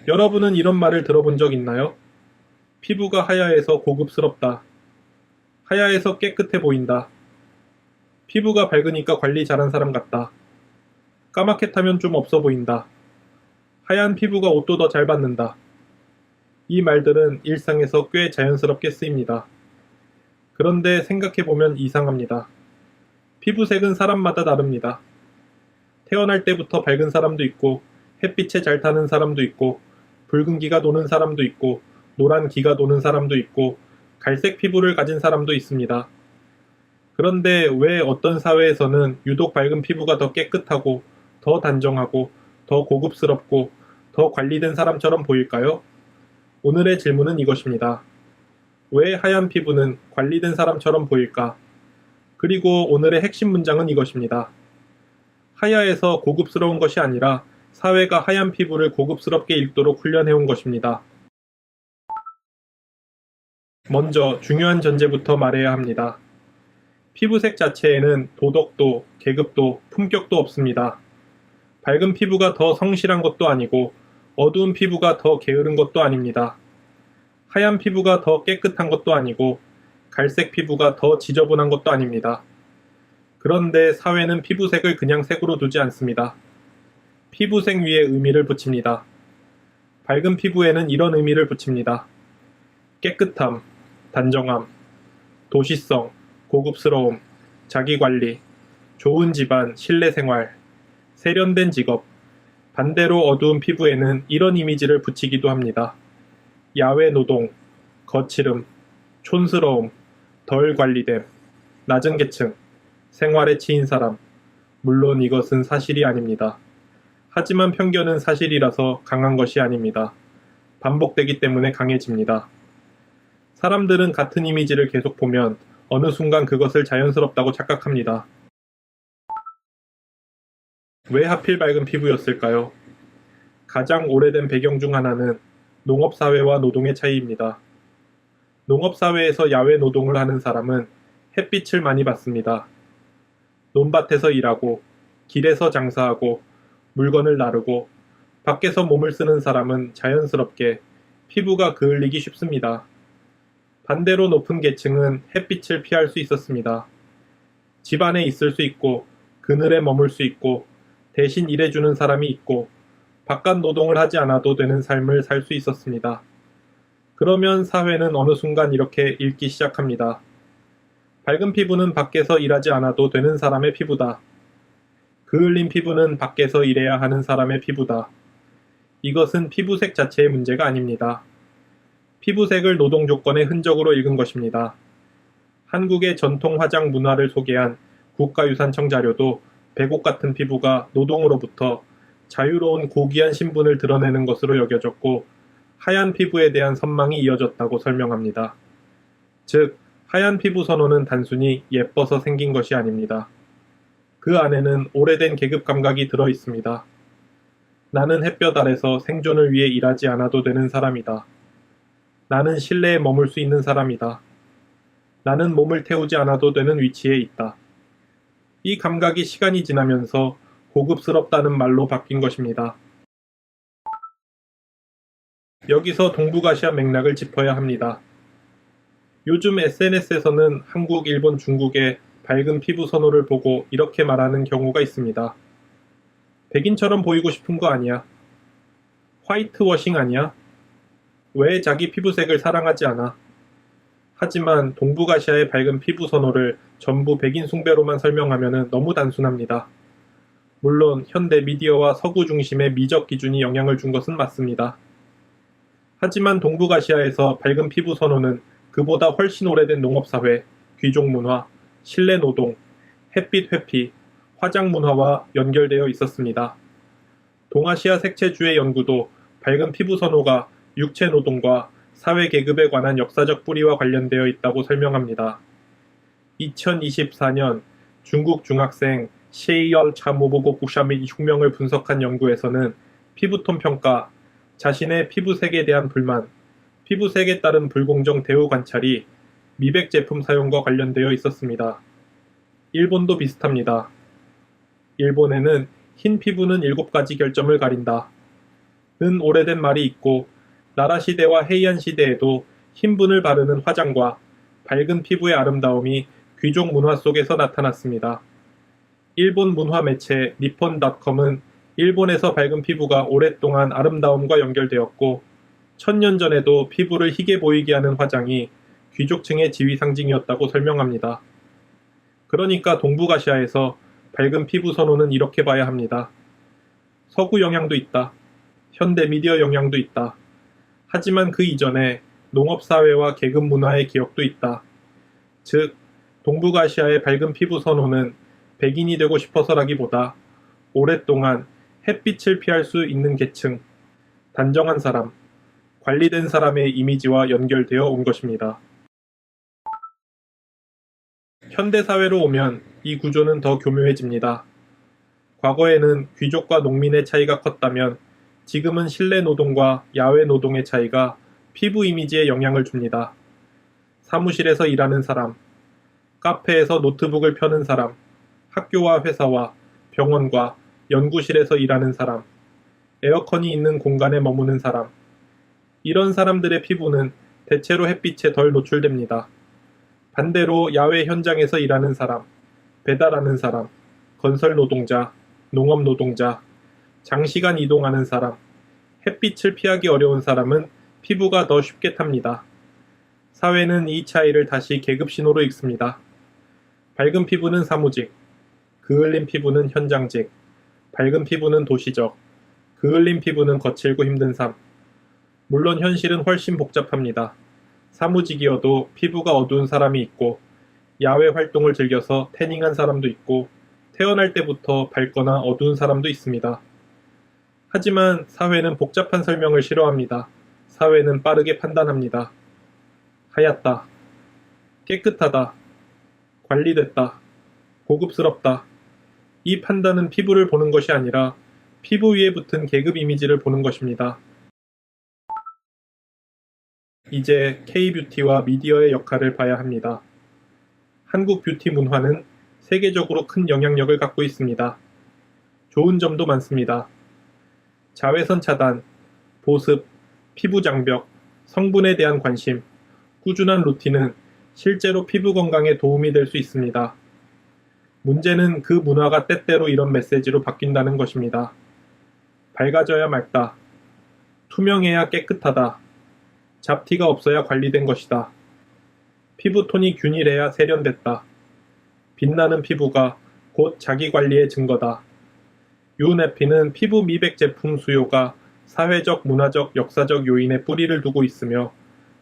여러분은 이런 말을 들어본 적 있나요? 피부가 하얘서 고급스럽다. 하얘서 깨끗해 보인다. 피부가 밝으니까 관리 잘한 사람 같다. 까맣게 타면 좀 없어 보인다. 하얀 피부가 옷도 더 잘 받는다. 이 말들은 일상에서 꽤 자연스럽게 쓰입니다. 그런데 생각해보면 이상합니다. 피부색은 사람마다 다릅니다. 태어날 때부터 밝은 사람도 있고, 햇빛에 잘 타는 사람도 있고, 붉은 기가 도는 사람도 있고, 노란 기가 도는 사람도 있고, 갈색 피부를 가진 사람도 있습니다. 그런데 왜 어떤 사회에서는 유독 밝은 피부가 더 깨끗하고, 더 단정하고, 더 고급스럽고, 더 관리된 사람처럼 보일까요? 오늘의 질문은 이것입니다. 왜 하얀 피부는 관리된 사람처럼 보일까? 그리고 오늘의 핵심 문장은 이것입니다. 하야에서 고급스러운 것이 아니라 사회가 하얀 피부를 고급스럽게 읽도록 훈련해온 것입니다. 먼저 중요한 전제부터 말해야 합니다. 피부색 자체에는 도덕도, 계급도, 품격도 없습니다. 밝은 피부가 더 성실한 것도 아니고 어두운 피부가 더 게으른 것도 아닙니다. 하얀 피부가 더 깨끗한 것도 아니고 갈색 피부가 더 지저분한 것도 아닙니다. 그런데 사회는 피부색을 그냥 색으로 두지 않습니다. 피부색 위에 의미를 붙입니다. 밝은 피부에는 이런 의미를 붙입니다. 깨끗함, 단정함, 도시성, 고급스러움, 자기관리, 좋은 집안, 실내생활, 세련된 직업, 반대로 어두운 피부에는 이런 이미지를 붙이기도 합니다. 야외 노동, 거칠음, 촌스러움, 덜 관리됨, 낮은 계층, 생활에 치인 사람. 물론 이것은 사실이 아닙니다. 하지만 편견은 사실이라서 강한 것이 아닙니다. 반복되기 때문에 강해집니다. 사람들은 같은 이미지를 계속 보면 어느 순간 그것을 자연스럽다고 착각합니다. 왜 하필 밝은 피부였을까요? 가장 오래된 배경 중 하나는 농업사회와 노동의 차이입니다. 농업사회에서 야외 노동을 하는 사람은 햇빛을 많이 받습니다. 논밭에서 일하고, 길에서 장사하고, 물건을 나르고, 밖에서 몸을 쓰는 사람은 자연스럽게 피부가 그을리기 쉽습니다. 반대로 높은 계층은 햇빛을 피할 수 있었습니다. 집 안에 있을 수 있고, 그늘에 머물 수 있고, 대신 일해주는 사람이 있고, 바깥 노동을 하지 않아도 되는 삶을 살 수 있었습니다. 그러면 사회는 어느 순간 이렇게 읽기 시작합니다. 밝은 피부는 밖에서 일하지 않아도 되는 사람의 피부다. 그을린 피부는 밖에서 일해야 하는 사람의 피부다. 이것은 피부색 자체의 문제가 아닙니다. 피부색을 노동 조건의 흔적으로 읽은 것입니다. 한국의 전통 화장 문화를 소개한 국가유산청 자료도 백옥 같은 피부가 노동으로부터 자유로운 고귀한 신분을 드러내는 것으로 여겨졌고 하얀 피부에 대한 선망이 이어졌다고 설명합니다. 즉, 하얀 피부 선호는 단순히 예뻐서 생긴 것이 아닙니다. 그 안에는 오래된 계급 감각이 들어 있습니다. 나는 햇볕 아래서 생존을 위해 일하지 않아도 되는 사람이다. 나는 실내에 머물 수 있는 사람이다. 나는 몸을 태우지 않아도 되는 위치에 있다. 이 감각이 시간이 지나면서 고급스럽다는 말로 바뀐 것입니다. 여기서 동북아시아 맥락을 짚어야 합니다. 요즘 SNS에서는 한국, 일본, 중국의 밝은 피부 선호를 보고 이렇게 말하는 경우가 있습니다. 백인처럼 보이고 싶은 거 아니야? 화이트워싱 아니야? 왜 자기 피부색을 사랑하지 않아? 하지만 동북아시아의 밝은 피부 선호를 전부 백인 숭배로만 설명하면 너무 단순합니다. 물론 현대 미디어와 서구 중심의 미적 기준이 영향을 준 것은 맞습니다. 하지만 동북아시아에서 밝은 피부 선호는 그보다 훨씬 오래된 농업사회, 귀족 문화, 실내 노동, 햇빛 회피, 화장 문화와 연결되어 있었습니다. 동아시아 색채주의 연구도 밝은 피부 선호가 육체 노동과 사회 계급에 관한 역사적 뿌리와 관련되어 있다고 설명합니다. 2024년 중국 중학생 셰이얼 차모보고 국샤 및 혁명을 분석한 연구에서는 피부톤 평가, 자신의 피부색에 대한 불만, 피부색에 따른 불공정 대우 관찰이 미백 제품 사용과 관련되어 있었습니다. 일본도 비슷합니다. 일본에는 흰 피부는 7가지 결점을 가린다. 오래된 말이 있고 나라 시대와 헤이안 시대에도 흰분을 바르는 화장과 밝은 피부의 아름다움이 귀족 문화 속에서 나타났습니다. 일본 문화 매체 니폰닷컴은 일본에서 밝은 피부가 오랫동안 아름다움과 연결되었고 1000년 전에도 피부를 희게 보이게 하는 화장이 귀족층의 지위 상징이었다고 설명합니다. 그러니까 동북아시아에서 밝은 피부 선호는 이렇게 봐야 합니다. 서구 영향도 있다. 현대 미디어 영향도 있다. 하지만 그 이전에 농업사회와 계급 문화의 기억도 있다. 즉, 동북아시아의 밝은 피부 선호는 백인이 되고 싶어서라기보다 오랫동안 햇빛을 피할 수 있는 계층, 단정한 사람, 관리된 사람의 이미지와 연결되어 온 것입니다. 현대사회로 오면 이 구조는 더 교묘해집니다. 과거에는 귀족과 농민의 차이가 컸다면 지금은 실내 노동과 야외 노동의 차이가 피부 이미지에 영향을 줍니다. 사무실에서 일하는 사람, 카페에서 노트북을 펴는 사람, 학교와 회사와 병원과 연구실에서 일하는 사람, 에어컨이 있는 공간에 머무는 사람, 이런 사람들의 피부는 대체로 햇빛에 덜 노출됩니다. 반대로 야외 현장에서 일하는 사람, 배달하는 사람, 건설 노동자, 농업 노동자, 장시간 이동하는 사람, 햇빛을 피하기 어려운 사람은 피부가 더 쉽게 탑니다. 사회는 이 차이를 다시 계급 신호로 읽습니다. 밝은 피부는 사무직, 그을린 피부는 현장직, 밝은 피부는 도시적, 그을린 피부는 거칠고 힘든 삶. 물론 현실은 훨씬 복잡합니다. 사무직이어도 피부가 어두운 사람이 있고, 야외 활동을 즐겨서 태닝한 사람도 있고, 태어날 때부터 밝거나 어두운 사람도 있습니다. 하지만 사회는 복잡한 설명을 싫어합니다. 사회는 빠르게 판단합니다. 하얗다. 깨끗하다. 관리됐다. 고급스럽다. 이 판단은 피부를 보는 것이 아니라 피부 위에 붙은 계급 이미지를 보는 것입니다. 이제 K-뷰티와 미디어의 역할을 봐야 합니다. 한국 뷰티 문화는 세계적으로 큰 영향력을 갖고 있습니다. 좋은 점도 많습니다. 자외선 차단, 보습, 피부 장벽, 성분에 대한 관심, 꾸준한 루틴은 실제로 피부 건강에 도움이 될 수 있습니다. 문제는 그 문화가 때때로 이런 메시지로 바뀐다는 것입니다. 밝아져야 맑다. 투명해야 깨끗하다. 잡티가 없어야 관리된 것이다. 피부톤이 균일해야 세련됐다. 빛나는 피부가 곧 자기 관리의 증거다. UNEP는 피부 미백 제품 수요가 사회적, 문화적, 역사적 요인에 뿌리를 두고 있으며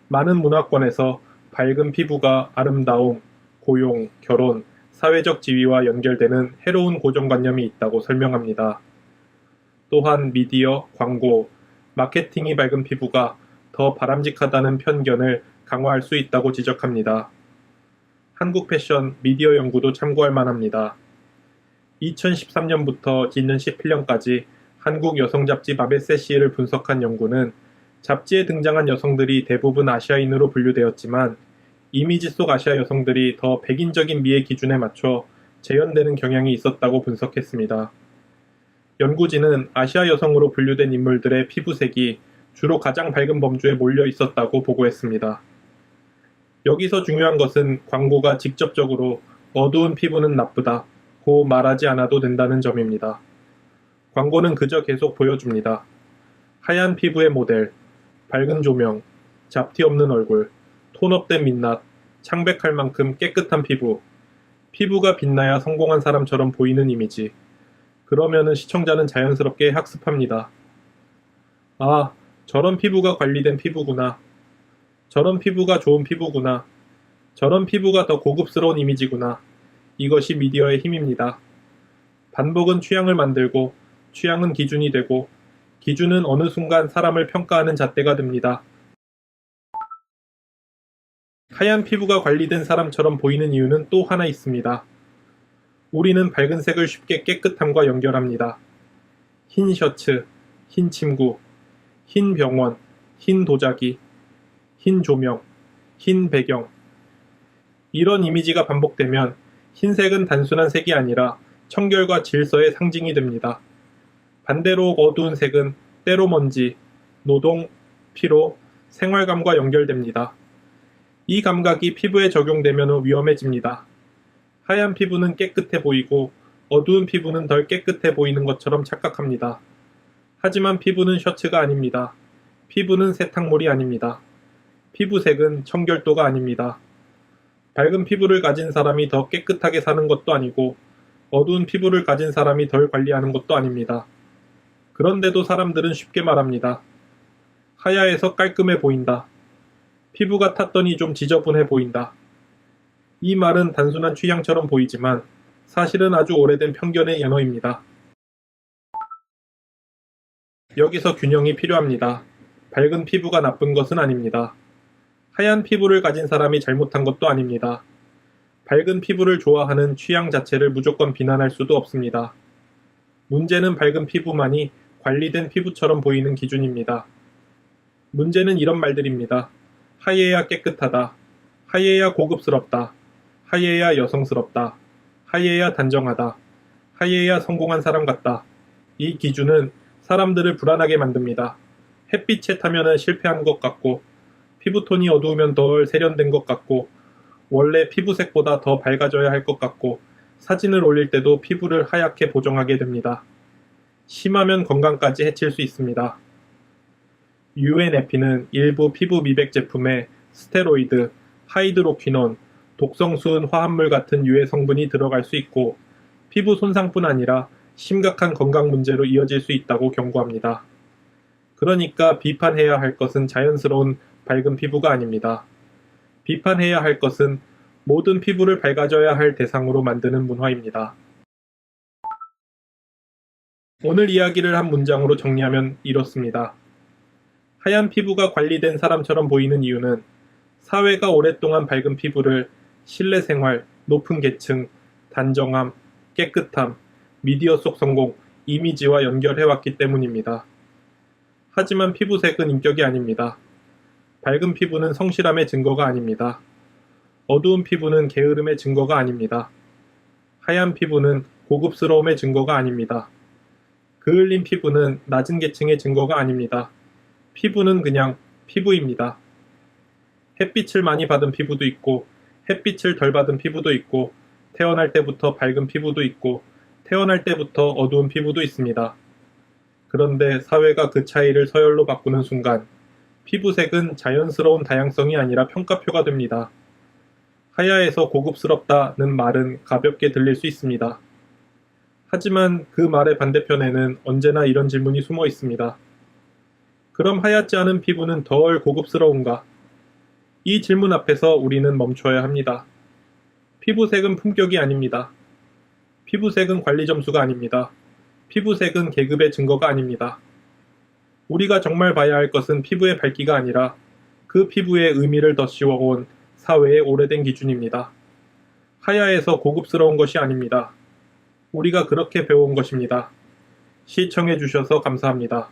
많은 문화권에서 밝은 피부가 아름다움, 고용, 결혼, 사회적 지위와 연결되는 해로운 고정관념이 있다고 설명합니다. 또한 미디어, 광고, 마케팅이 밝은 피부가 더 바람직하다는 편견을 강화할 수 있다고 지적합니다. 한국 패션, 미디어 연구도 참고할 만합니다. 2013년부터 지난 17년까지 한국 여성 잡지 마베세시를 분석한 연구는 잡지에 등장한 여성들이 대부분 아시아인으로 분류되었지만 이미지 속 아시아 여성들이 더 백인적인 미의 기준에 맞춰 재현되는 경향이 있었다고 분석했습니다. 연구진은 아시아 여성으로 분류된 인물들의 피부색이 주로 가장 밝은 범주에 몰려 있었다고 보고했습니다. 여기서 중요한 것은 광고가 직접적으로 어두운 피부는 나쁘다 고 말하지 않아도 된다는 점입니다. 광고는 그저 계속 보여줍니다. 하얀 피부의 모델, 밝은 조명, 잡티 없는 얼굴, 톤업된 민낯, 창백할 만큼 깨끗한 피부, 피부가 빛나야 성공한 사람처럼 보이는 이미지. 그러면은 시청자는 자연스럽게 학습합니다. 아, 저런 피부가 관리된 피부구나. 저런 피부가 좋은 피부구나. 저런 피부가 더 고급스러운 이미지구나. 이것이 미디어의 힘입니다. 반복은 취향을 만들고 취향은 기준이 되고 기준은 어느 순간 사람을 평가하는 잣대가 됩니다. 하얀 피부가 관리된 사람처럼 보이는 이유는 또 하나 있습니다. 우리는 밝은 색을 쉽게 깨끗함과 연결합니다. 흰 셔츠, 흰 침구, 흰 병원, 흰 도자기, 흰 조명, 흰 배경. 이런 이미지가 반복되면 흰색은 단순한 색이 아니라 청결과 질서의 상징이 됩니다. 반대로 어두운 색은 때로 먼지, 노동, 피로, 생활감과 연결됩니다. 이 감각이 피부에 적용되면 위험해집니다. 하얀 피부는 깨끗해 보이고 어두운 피부는 덜 깨끗해 보이는 것처럼 착각합니다. 하지만 피부는 셔츠가 아닙니다. 피부는 세탁물이 아닙니다. 피부색은 청결도가 아닙니다. 밝은 피부를 가진 사람이 더 깨끗하게 사는 것도 아니고 어두운 피부를 가진 사람이 덜 관리하는 것도 아닙니다. 그런데도 사람들은 쉽게 말합니다. 하야해서 깔끔해 보인다. 피부가 탔더니 좀 지저분해 보인다. 이 말은 단순한 취향처럼 보이지만 사실은 아주 오래된 편견의 연어입니다. 여기서 균형이 필요합니다. 밝은 피부가 나쁜 것은 아닙니다. 하얀 피부를 가진 사람이 잘못한 것도 아닙니다. 밝은 피부를 좋아하는 취향 자체를 무조건 비난할 수도 없습니다. 문제는 밝은 피부만이 관리된 피부처럼 보이는 기준입니다. 문제는 이런 말들입니다. 하얘야 깨끗하다. 하얘야 고급스럽다. 하얘야 여성스럽다. 하얘야 단정하다. 하얘야 성공한 사람 같다. 이 기준은 사람들을 불안하게 만듭니다. 햇빛에 타면은 실패한 것 같고 피부톤이 어두우면 덜 세련된 것 같고 원래 피부색보다 더 밝아져야 할 것 같고 사진을 올릴 때도 피부를 하얗게 보정하게 됩니다. 심하면 건강까지 해칠 수 있습니다. UNFP는 일부 피부 미백 제품에 스테로이드, 하이드로퀴논, 독성수은 화합물 같은 유해 성분이 들어갈 수 있고 피부 손상뿐 아니라 심각한 건강 문제로 이어질 수 있다고 경고합니다. 그러니까 비판해야 할 것은 자연스러운 밝은 피부가 아닙니다. 비판해야 할 것은 모든 피부를 밝아져야 할 대상으로 만드는 문화입니다. 오늘 이야기를 한 문장으로 정리하면 이렇습니다. 하얀 피부가 관리된 사람처럼 보이는 이유는 사회가 오랫동안 밝은 피부를 실내 생활, 높은 계층, 단정함, 깨끗함, 미디어 속 성공, 이미지와 연결해왔기 때문입니다. 하지만 피부색은 인격이 아닙니다. 밝은 피부는 성실함의 증거가 아닙니다. 어두운 피부는 게으름의 증거가 아닙니다. 하얀 피부는 고급스러움의 증거가 아닙니다. 그을린 피부는 낮은 계층의 증거가 아닙니다. 피부는 그냥 피부입니다. 햇빛을 많이 받은 피부도 있고 햇빛을 덜 받은 피부도 있고 태어날 때부터 밝은 피부도 있고 태어날 때부터 어두운 피부도 있습니다. 그런데 사회가 그 차이를 서열로 바꾸는 순간 피부색은 자연스러운 다양성이 아니라 평가표가 됩니다. 하야해서 고급스럽다는 말은 가볍게 들릴 수 있습니다. 하지만 그 말의 반대편에는 언제나 이런 질문이 숨어 있습니다. 그럼 하얗지 않은 피부는 덜 고급스러운가? 이 질문 앞에서 우리는 멈춰야 합니다. 피부색은 품격이 아닙니다. 피부색은 관리 점수가 아닙니다. 피부색은 계급의 증거가 아닙니다. 우리가 정말 봐야 할 것은 피부의 밝기가 아니라 그 피부의 의미를 덧 씌워온 사회의 오래된 기준입니다. 하야해서 고급스러운 것이 아닙니다. 우리가 그렇게 배워온 것입니다. 시청해 주셔서 감사합니다.